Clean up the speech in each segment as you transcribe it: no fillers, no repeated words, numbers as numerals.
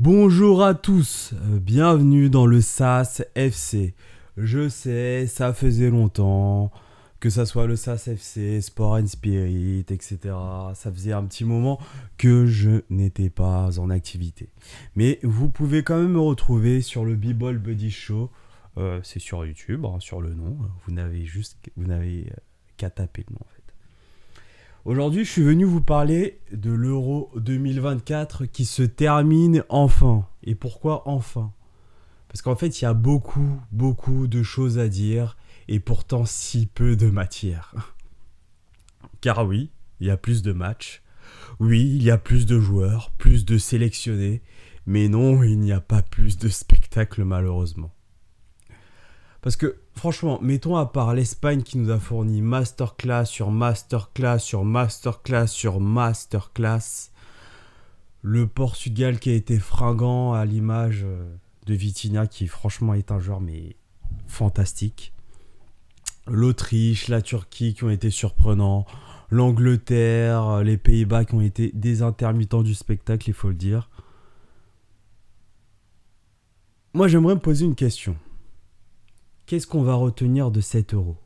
Bonjour à tous, bienvenue dans le SAS FC. Je sais, ça faisait longtemps, que ça soit le SAS FC, Sport and Spirit, etc. Ça faisait un petit moment que je n'étais pas en activité. Mais vous pouvez quand même me retrouver sur le B-Ball Buddy Show. C'est sur YouTube, hein, sur le nom. Vous n'avez qu'à taper le nom en fait. Aujourd'hui, je suis venu vous parler de l'Euro 2024 qui se termine enfin. Et pourquoi enfin? Parce qu'en fait, il y a beaucoup de choses à dire et pourtant si peu de matière. Car oui, il y a plus de matchs. Oui, il y a plus de joueurs, plus de sélectionnés. Mais non, il n'y a pas plus de spectacle malheureusement. Parce que franchement, mettons à part l'Espagne qui nous a fourni masterclass sur masterclass sur masterclass sur masterclass, le Portugal qui a été fringant à l'image de Vitinha qui franchement est un joueur mais fantastique, l'Autriche, la Turquie qui ont été surprenants, l'Angleterre, les Pays-Bas qui ont été des intermittents du spectacle, il faut le dire. Moi j'aimerais me poser une question. Qu'est-ce qu'on va retenir de cet euro?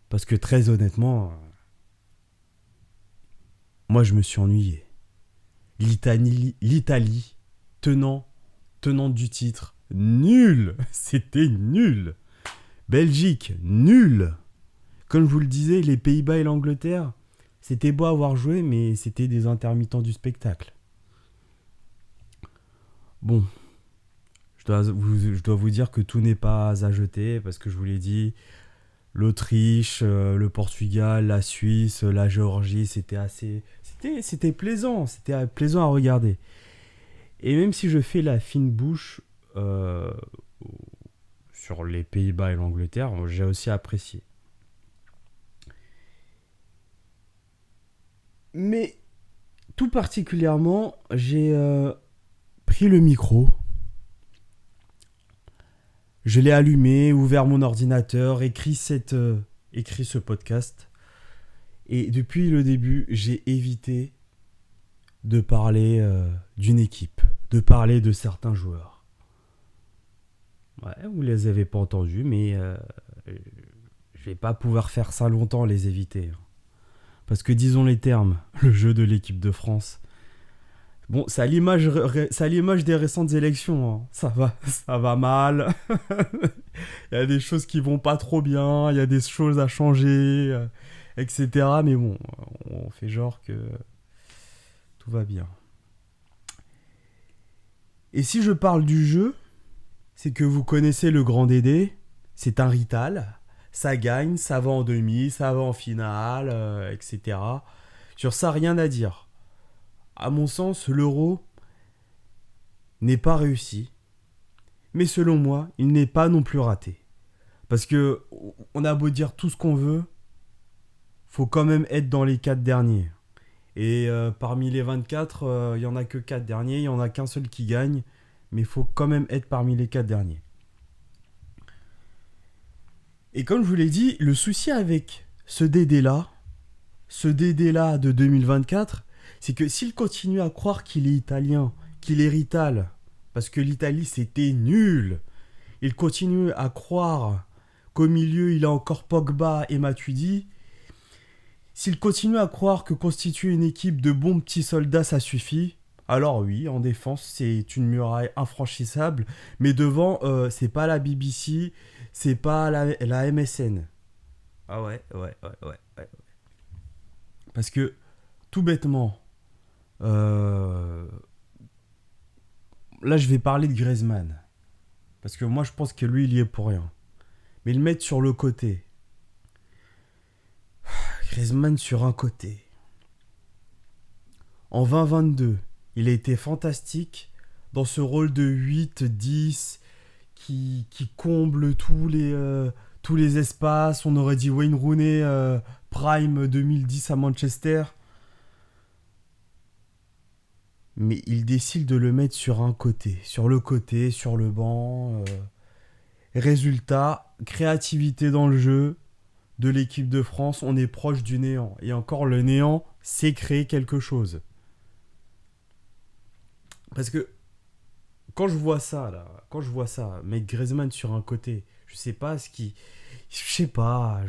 Parce que très honnêtement, moi je me suis ennuyé. L'Italie tenante du titre, nul. C'était nul. Belgique, nul. Comme je vous le disais, les Pays-Bas et l'Angleterre, c'était beau à avoir joué, mais c'était des intermittents du spectacle. Bon, je dois vous dire que tout n'est pas à jeter, parce que je vous l'ai dit, l'Autriche, le Portugal, la Suisse, la Géorgie, c'était plaisant à regarder. Et même si je fais la fine bouche sur les Pays-Bas et l'Angleterre, j'ai aussi apprécié. Mais tout particulièrement, j'ai pris le micro, je l'ai allumé, ouvert mon ordinateur, écrit ce podcast. Et depuis le début, j'ai évité de parler d'une équipe, de parler de certains joueurs. Ouais, vous les avez pas entendus, mais je vais pas pouvoir faire ça longtemps, les éviter. Parce que disons les termes, le jeu de l'équipe de France. Bon, c'est à l'image des récentes élections. Hein. Ça va mal. Il y a des choses qui vont pas trop bien. Il y a des choses à changer, etc. Mais bon, on fait genre que tout va bien. Et si je parle du jeu, c'est que vous connaissez le grand Dédé. C'est un Rital. Ça gagne, ça va en demi, ça va en finale, etc. Sur ça, rien à dire. À mon sens, l'euro n'est pas réussi. Mais selon moi, il n'est pas non plus raté. Parce que on a beau dire tout ce qu'on veut, faut quand même être dans les 4 derniers. Et parmi les 24, il n'y en a que 4 derniers, il n'y en a qu'un seul qui gagne, mais il faut quand même être parmi les 4 derniers. Et comme je vous l'ai dit, le souci avec ce Dédé-là de 2024, c'est que s'il continue à croire qu'il est italien, qu'il est Rital, parce que l'Italie c'était nul, il continue à croire qu'au milieu il a encore Pogba et Matuidi, s'il continue à croire que constituer une équipe de bons petits soldats ça suffit, alors oui, en défense c'est une muraille infranchissable, mais devant c'est pas la BBC, c'est pas la MSN. Ah ouais. Parce que tout bêtement, euh, là je vais parler de Griezmann. Parce que moi je pense que lui il y est pour rien. Mais le mettre sur le côté. Griezmann sur un côté. En 2022, il a été fantastique dans ce rôle de 8-10 qui comble tous les espaces. On aurait dit Wayne Rooney Prime 2010 à Manchester. Mais il décide de le mettre sur un côté, sur le banc. Résultat, créativité dans le jeu de l'équipe de France, on est proche du néant. Et encore, le néant, c'est créer quelque chose. Parce que quand je vois ça, là, quand je vois ça, mettre Griezmann sur un côté, je sais pas ce qui. Je sais pas.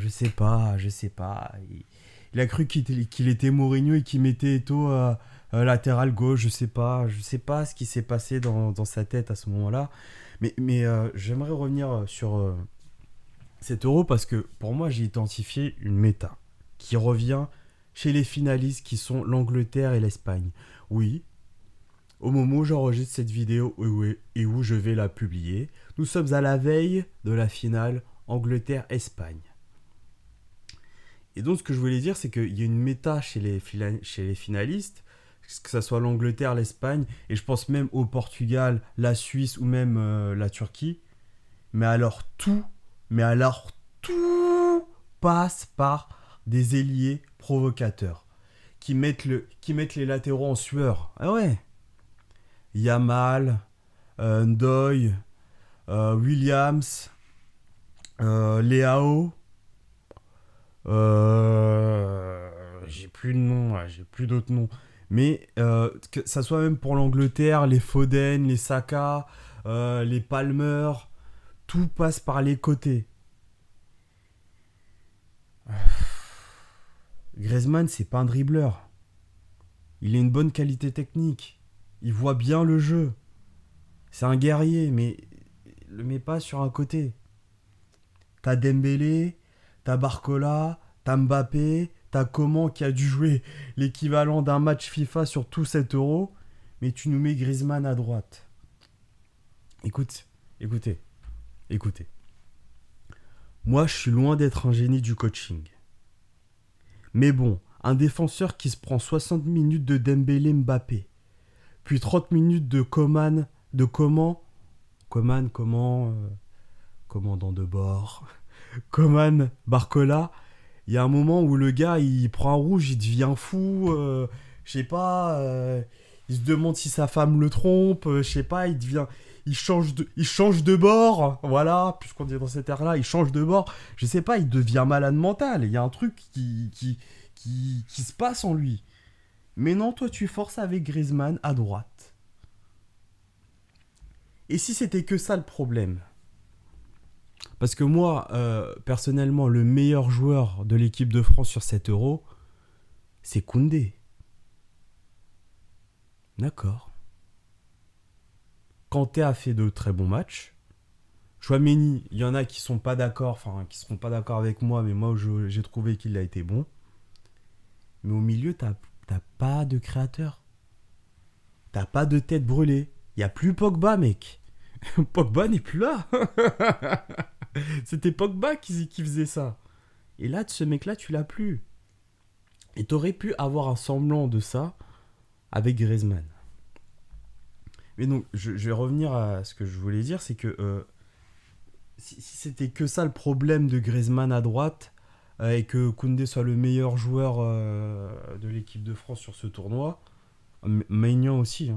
Il a cru qu'il était Mourinho et qu'il mettait Eto'o latéral gauche, je sais pas ce qui s'est passé dans sa tête à ce moment-là. Mais j'aimerais revenir sur cet euro parce que pour moi, j'ai identifié une méta qui revient chez les finalistes qui sont l'Angleterre et l'Espagne. Oui, au moment où j'enregistre cette vidéo et où je vais la publier, nous sommes à la veille de la finale Angleterre-Espagne. Et donc ce que je voulais dire, c'est qu'il y a une méta chez les finalistes, que ce soit l'Angleterre, l'Espagne, et je pense même au Portugal, la Suisse ou même la Turquie. Mais alors tout passe par des ailiers provocateurs qui mettent les latéraux en sueur. Ah ouais. Yamal, Ndoye, Williams, Leao. J'ai plus de noms, là, j'ai plus d'autres noms. Mais que ça soit même pour l'Angleterre, les Foden, les Saka, les Palmer, tout passe par les côtés. Griezmann, c'est pas un dribbleur. Il a une bonne qualité technique. Il voit bien le jeu. C'est un guerrier, mais le mets pas sur un côté. T'as Dembélé, t'as Barcola, t'as Mbappé, t'as Coman qui a dû jouer l'équivalent d'un match FIFA sur tout cet euro, mais tu nous mets Griezmann à droite. Écoutez. Moi, je suis loin d'être un génie du coaching. Mais bon, un défenseur qui se prend 60 minutes de Dembélé Mbappé, puis 30 minutes de Coman, commandant de bord, Coman, Barcola, il y a un moment où le gars, il prend un rouge, il devient fou, je sais pas, il se demande si sa femme le trompe, je sais pas, il change de bord, voilà, puisqu'on est dans cette ère-là, il change de bord, je sais pas, il devient malade mental, il y a un truc qui se passe en lui. Mais non, toi, tu forces avec Griezmann à droite. Et si c'était que ça le problème? Parce que moi, personnellement, le meilleur joueur de l'équipe de France sur cet euro, c'est Koundé. D'accord. Kanté a fait de très bons matchs. Chouameni, il y en a qui sont pas d'accord, enfin qui seront pas d'accord avec moi, mais moi j'ai trouvé qu'il a été bon. Mais au milieu, t'as pas de créateur. T'as pas de tête brûlée. Y a plus Pogba, mec. Pogba n'est plus là. C'était Pogba qui faisait ça. Et là, ce mec-là, tu l'as plus. Et t'aurais pu avoir un semblant de ça avec Griezmann. Mais donc, je vais revenir à ce que je voulais dire, c'est que si c'était que ça le problème de Griezmann à droite, et que Koundé soit le meilleur joueur de l'équipe de France sur ce tournoi, Maignan aussi,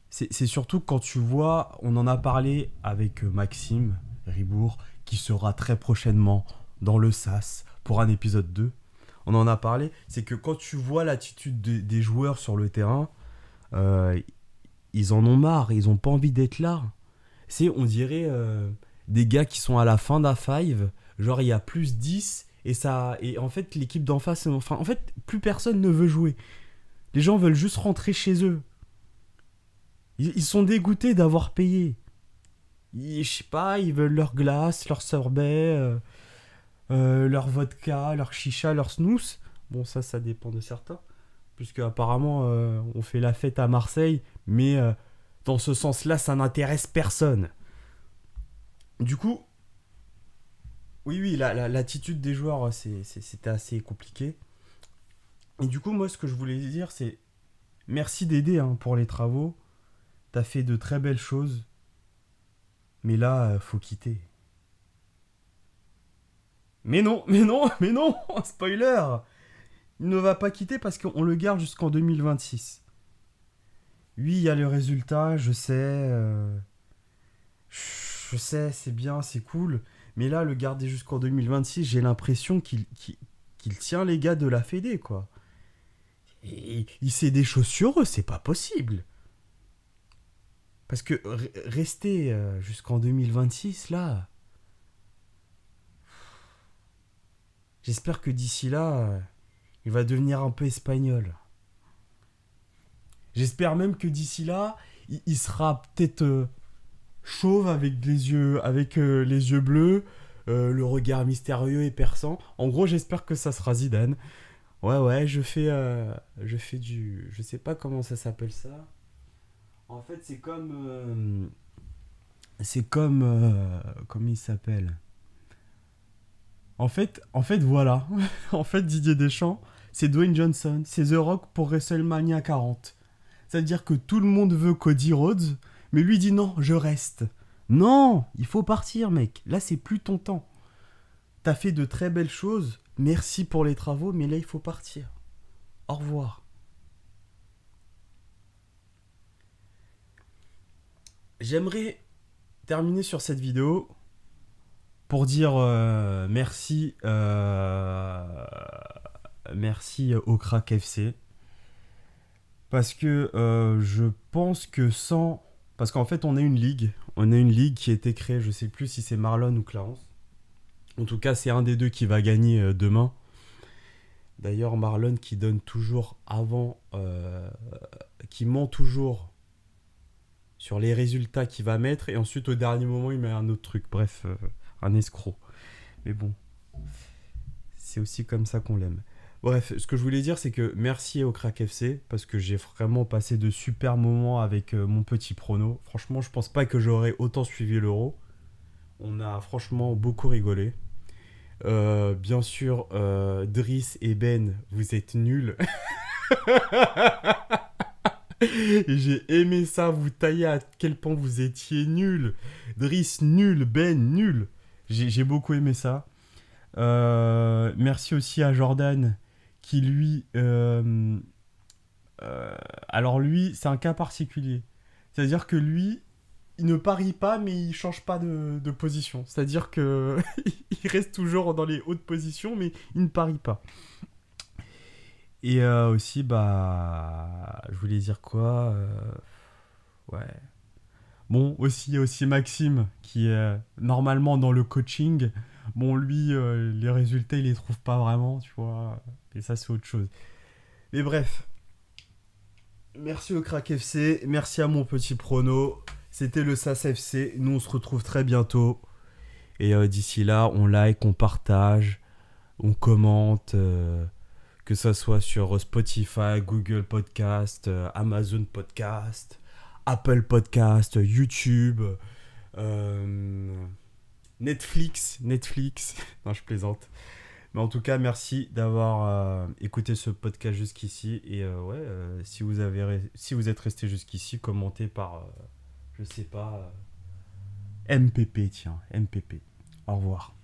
c'est surtout quand tu vois, on en a parlé avec Maxime Ribourg, qui sera très prochainement dans le SAS pour un épisode 2. On en a parlé, c'est que quand tu vois l'attitude des joueurs sur le terrain, ils en ont marre, ils ont pas envie d'être là. On dirait des gars qui sont à la fin d'un five, genre il y a plus 10 et en fait l'équipe d'en face, en fait plus personne ne veut jouer. Les gens veulent juste rentrer chez eux. Ils sont dégoûtés d'avoir payé. Je sais pas, ils veulent leur glace, leur sorbet, leur vodka, leur chicha, leur snooze. Bon, ça dépend de certains. Puisque apparemment, on fait la fête à Marseille, mais dans ce sens-là, ça n'intéresse personne. Du coup, oui, l'attitude des joueurs, c'était assez compliqué. Et du coup, moi, ce que je voulais dire, c'est merci d'aider pour les travaux. T'as fait de très belles choses. Mais là, faut quitter. Mais non, spoiler! Il ne va pas quitter parce qu'on le garde jusqu'en 2026. Oui, il y a le résultat, je sais. Je sais, c'est bien, c'est cool. Mais là, le garder jusqu'en 2026, j'ai l'impression qu'il tient les gars de la Fédé, quoi. Et il sait des choses sur eux, c'est pas possible. Parce que rester jusqu'en 2026, là, j'espère que d'ici là, il va devenir un peu espagnol. J'espère même que d'ici là, il sera peut-être chauve avec les yeux bleus, le regard mystérieux et perçant. En gros, j'espère que ça sera Zidane. Ouais, ouais, je fais du, je sais pas comment ça s'appelle ça. En fait, comment il s'appelle. En fait, voilà. En fait, Didier Deschamps, c'est Dwayne Johnson, c'est The Rock pour WrestleMania 40. C'est-à-dire que tout le monde veut Cody Rhodes, mais lui dit non, je reste. Non, il faut partir, mec. Là, c'est plus ton temps. T'as fait de très belles choses. Merci pour les travaux, mais là, il faut partir. Au revoir. J'aimerais terminer sur cette vidéo pour dire merci au Crack FC. Parce que je pense que sans... Parce qu'en fait, on a une ligue. On a une ligue qui a été créée, je sais plus si c'est Marlon ou Clarence. En tout cas, c'est un des deux qui va gagner demain. D'ailleurs, Marlon qui donne toujours avant... qui ment toujours sur les résultats qu'il va mettre. Et ensuite, au dernier moment, il met un autre truc. Bref, un escroc. Mais bon, c'est aussi comme ça qu'on l'aime. Bref, ce que je voulais dire, c'est que merci au Crack FC, parce que j'ai vraiment passé de super moments avec mon petit prono. Franchement, je pense pas que j'aurais autant suivi l'Euro. On a franchement beaucoup rigolé. Bien sûr, Driss et Ben, vous êtes nuls. Et j'ai aimé ça, vous tailler à quel point vous étiez nuls. Driss, nul. Ben, nul. J'ai beaucoup aimé ça. Merci aussi à Jordan qui lui... alors lui, c'est un cas particulier. C'est-à-dire que lui, il ne parie pas, mais il change pas de position. C'est-à-dire que il reste toujours dans les hautes positions, mais il ne parie pas. Et aussi, bah, je voulais dire quoi ouais. Bon, aussi Maxime, qui est normalement dans le coaching. Bon, lui, les résultats, il les trouve pas vraiment, tu vois. Et ça, c'est autre chose. Mais bref, merci au Crack FC, merci à mon petit prono. C'était le SAS FC. Nous, on se retrouve très bientôt. Et d'ici là, on like, on partage, on commente, que ça soit sur Spotify, Google Podcast, Amazon Podcast, Apple Podcast, YouTube, euh, Netflix. Non, je plaisante. Mais en tout cas, merci d'avoir écouté ce podcast jusqu'ici. Et ouais, si vous êtes resté jusqu'ici, commentez par, je sais pas, MPP, tiens, MPP. Au revoir.